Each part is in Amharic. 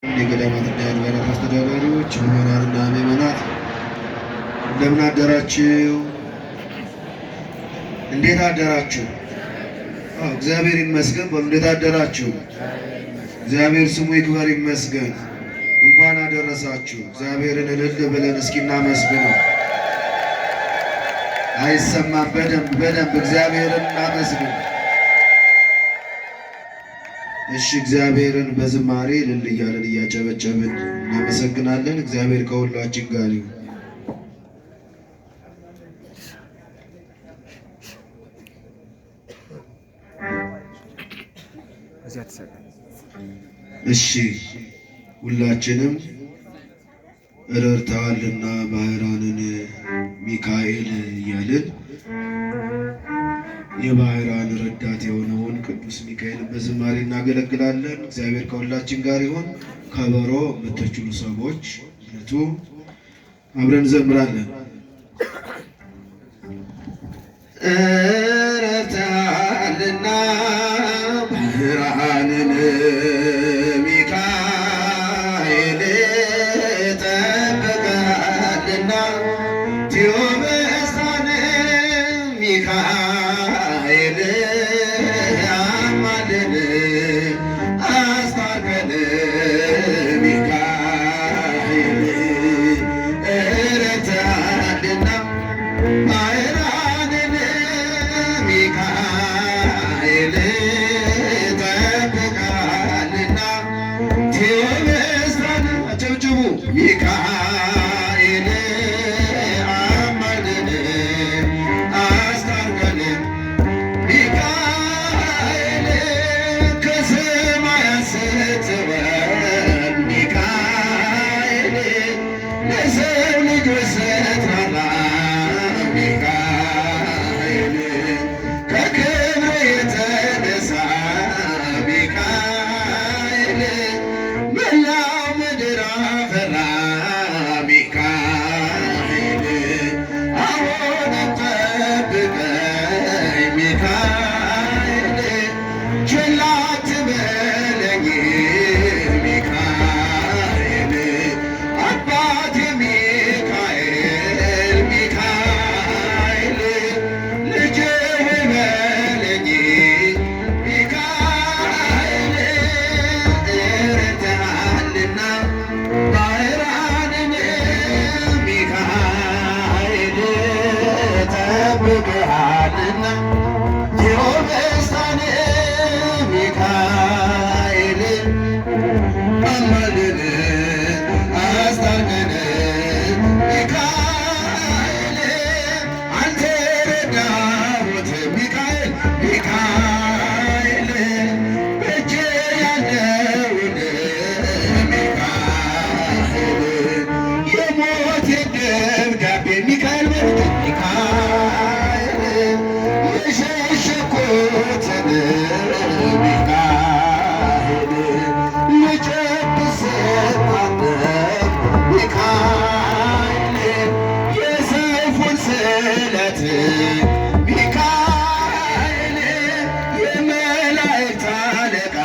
የገዳማትና የአድባራት አስተዳዳሪዎች፣ ምዕመናንና ምዕመናት እንደምን አደራችሁ? እንዴት አደራችሁ? እግዚአብሔር ይመስገን በሉ። እንዴት አደራችሁ? እግዚአብሔር ስሙ ይክበር ይመስገን። እንኳን አደረሳችሁ። እግዚአብሔርን እልል ብለን እስኪ እናመስግነው። አይሰማም? በደንብ እግዚአብሔርን እናመስግን። እሺ፣ እግዚአብሔርን በዝማሬ እልል እያለን እያጨበጨብን እናመሰግናለን። እግዚአብሔር ከሁላችን ጋር ይሁን። እሺ፣ ሁላችንም ረድተዋልና ባህራንን ሚካኤል እያልን የባህራን ረዳት የሆነውን ቅዱስ ሚካኤልን በዝማሬ እናገለግላለን። እግዚአብሔር ከሁላችን ጋር ይሁን። ከበሮ የምትችሉ ሰዎች እቱ አብረን እንዘምራለን። ረድተሃልና ባህራንን ሚካኤል ጠብቀሃልና ቴዎብስታን ሚካኤል አማልደን አስታርቀን ሚካኤል ረድተሃልና ባህራንን ሚካኤል ጠብቀሃልና ቴዎብስታን አጨብጭቡ ሚካኤል አማልደን አስታርቀን ሚካኤል ከሰማያት ስትወርድ ሚካኤል ለሰው ልጆች ስትራራ ሚካኤል ከክብር የተነሳ ሚካኤል መላው ምድር አፈራ ሚካኤል አሁንም ጠብቀኝ ሚካኤል ችላ አትበለኝ ሚካኤል አባቴ ሚካኤል ሚካኤል ልጄ በለኝ ሚካኤል ረድተሃልና ባህራንን ሚካኤል ጠብቀሃልና ቴዎብስታን ሚካኤል አማልደን አስታርቀን ሚካኤል አንተ ረዳሁት ሚካኤል ሚካኤል በእጄ ያለውን ሚካኤል የሞቴን ደብዳቤ ሚካኤል በልቶኝ ሚካኤል የሸሸኩትን ሚካኤል ልጨብስ ስታጠቅ ሚካኤል የሰይፉን ስለት ሚካኤል የመላእክት አለቃ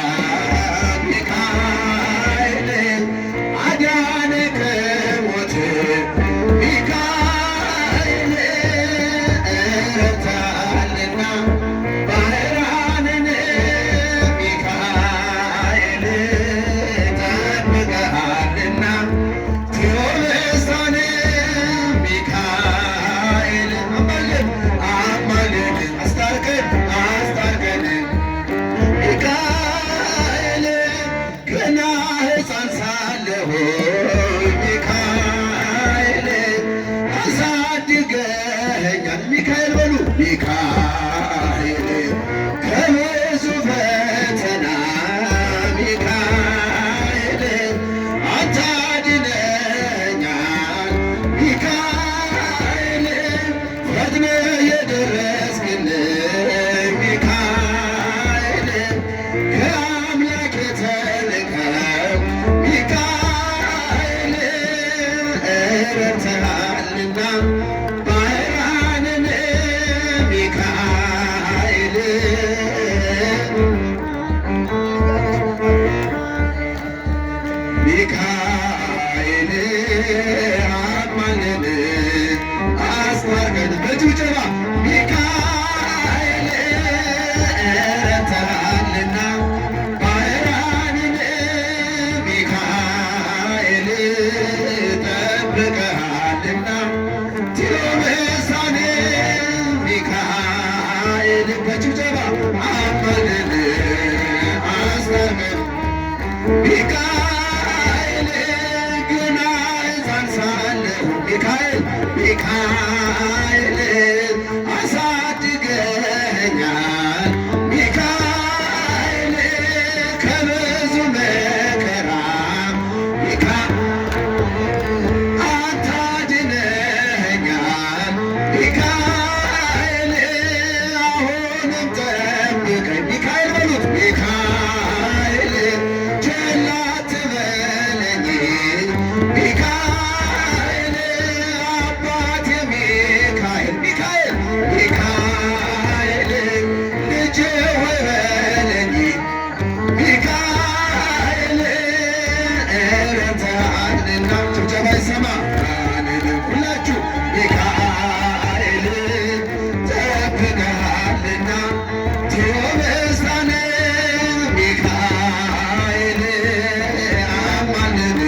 ሚካኤል አዳነ ከሞት ሚካኤል ረድተሃልና ባህራንን ሚካኤል ጠብቀሃልና ቴዎብስታን ሚካኤል አማልደን አስታርቀን ሚካኤል ገና ሕፃን ሳለሁ ሚካኤል አሳድገኸኛል ሚካኤል በሉ ሚካኤል ከብዙ ፈተና ሚካኤል አታድነኛል ሚካኤል ፈጥነህ የደረስክልኝ ሚካኤል ከአምላክ የተልከው ሚካኤል ሚካኤል አማልደን አስታርቀን በጭብጨባ ሚካኤል ረድተሃልና ባህራንን ሚካኤል ጠብቀሃልና ቲሮሜሳን ሚካኤል በጭብጨባ አማልደን አስታርቀን ሚካኤል ገና ሕፃን ሳለሁ ሚካኤል አሳድገኸኛል ሚካኤል ከብዙ መከራ አታድነኸኛል ሚካኤል አሁንም ጠብቀኝ ሚካኤል በሉት ሚካኤል ቸል አትበለኝ ሚካኤል አባቴ ሚካኤል ልጄ ሆይ በለኝ ሚካኤል ረድተሃልና ጭብጨባ ይሰማ ሁላችሁ ሚካኤል ጠብቀሃልና ቴዎብስታን ሚካኤል አማልደን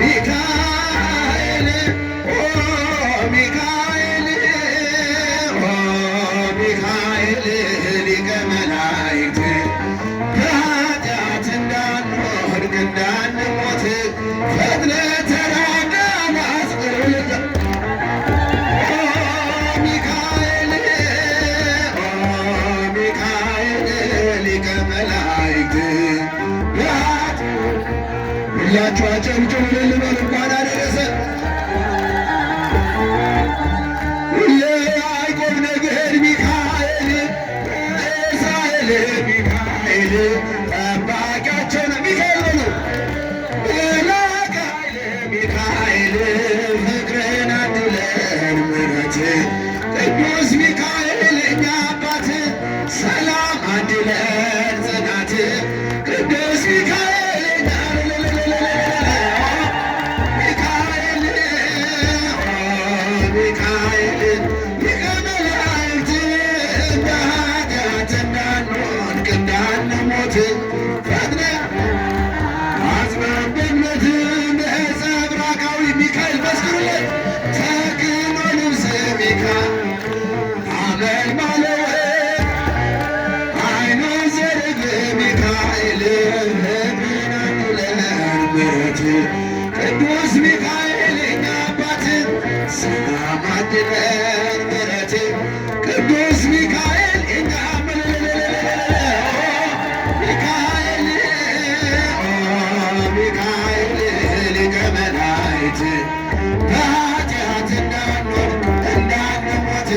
ሚካኤል ሚካኤል ሊቀ መላእክት በኃጢአት እንዳንወድቅ እንዳንሞት ፈጥነህ ተራዳን አስጥልን ሚካኤል ሊቀ መላእክት ሁላችሁ አጨብጭቡ ልበል እንኳን አደረሰን። የያዕቆብ ነገድ ሚካኤል እስራኤል ሚካኤል ጠባቂያቸው ነው ሚካኤል በሉ ሚካኤል ፍቅርን አድለን ምሕረት ቅዱስ ሚካኤል እኛ አባት ሰላም አድለን ጽናት ቅዱስ ሚካኤል ሚካኤል ሊቀ መላእክት በኃጢአት እንዳንወድቅ እንዳንሞት ፈጥነህ አጽናን በእምነት ነጸብራቃዊ ሚካኤል መስክሩለት ተክህኖ ልብስ አመልማለ ዓይነ ዘርግ ሚካኤል ፍቅርን አድለን ምሕረት ቅዱስ ሚካኤል እኛ አባት ሰላም አድለን ምሕረት ቅዱስ ሚካኤል እኛ ሚካኤል ሊቀ መላእክት በኃጢአት እንዳንወድቅ እንዳንሞት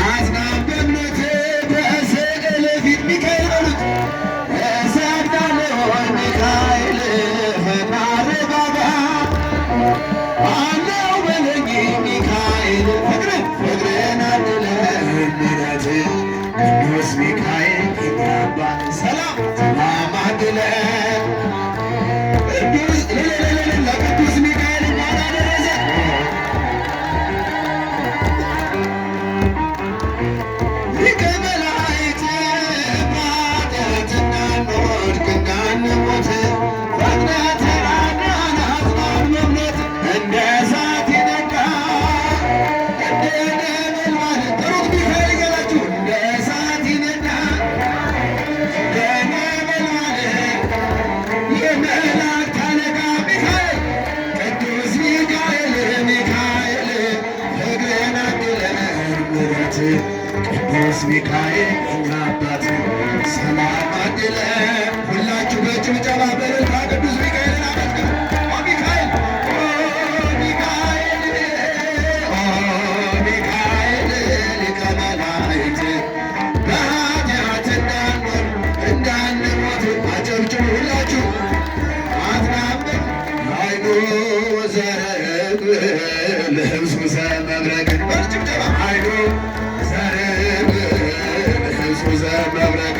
አጽናን በእምነት በስዕል ፊት ሚካኤል በሉት እሰግዳለሁ ሚካኤል እናረጋጋ አለው በለኝ ሚካኤል ፍቅርን አድለን ምሕረት ቅዱስ ሚካኤል የኛ አባት ሰላም አድለን ለቅዱስ ሚካኤል እንኳን አደረሰ። ሊቀ መላእክት በኃጢአት እንዳንወድቅ እንዳንሞት ፈጥነህ ተራዳን አጽናን በእምነት እንደ እሳት ይነዳ እንደ ነበልባል ጥሩት ሚካኤል ገላችሁ እንደ እሳት ይነዳ እንደ ነበልባል የመላእክት አለቃ ሚካኤል ቅዱስ ሚካኤል ፍቅርን አድለን ምሕረት ቅዱስ ሚካኤል እኛ አባት ሰላም አድለን ሁላችሁ በጭብጨባ በእልልታ ቅዱስ ሚካኤልን አመስግኑ። ሚካኤል ሊቀ መላእክት በኃጢአት እንዳንወድቅ እንዳንሞት አጨብጭቡ ሁላችሁ አትናብን አይኑ ዘርግ ልብሱ ዘመብረቅ በጭብጨባ አይኑ ዘርግ ልብሱ ዘመብረቅ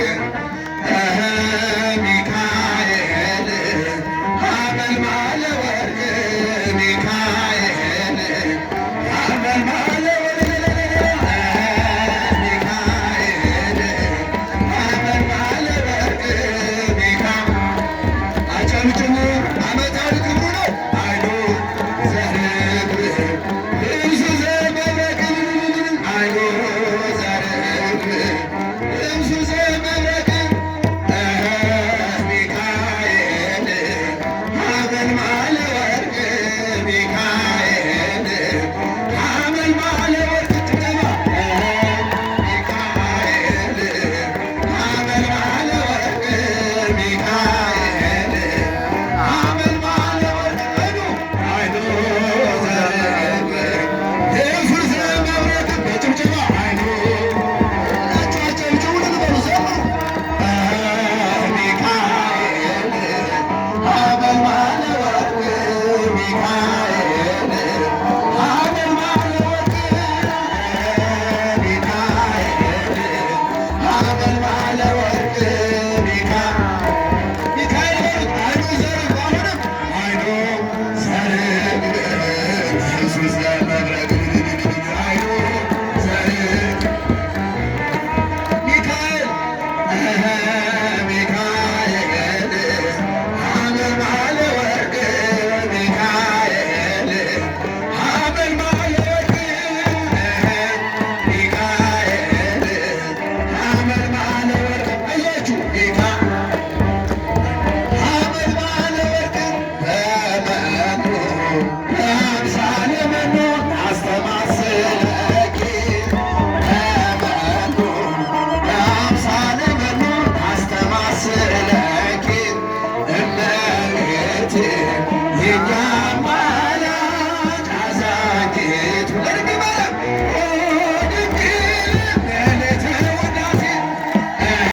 የኛ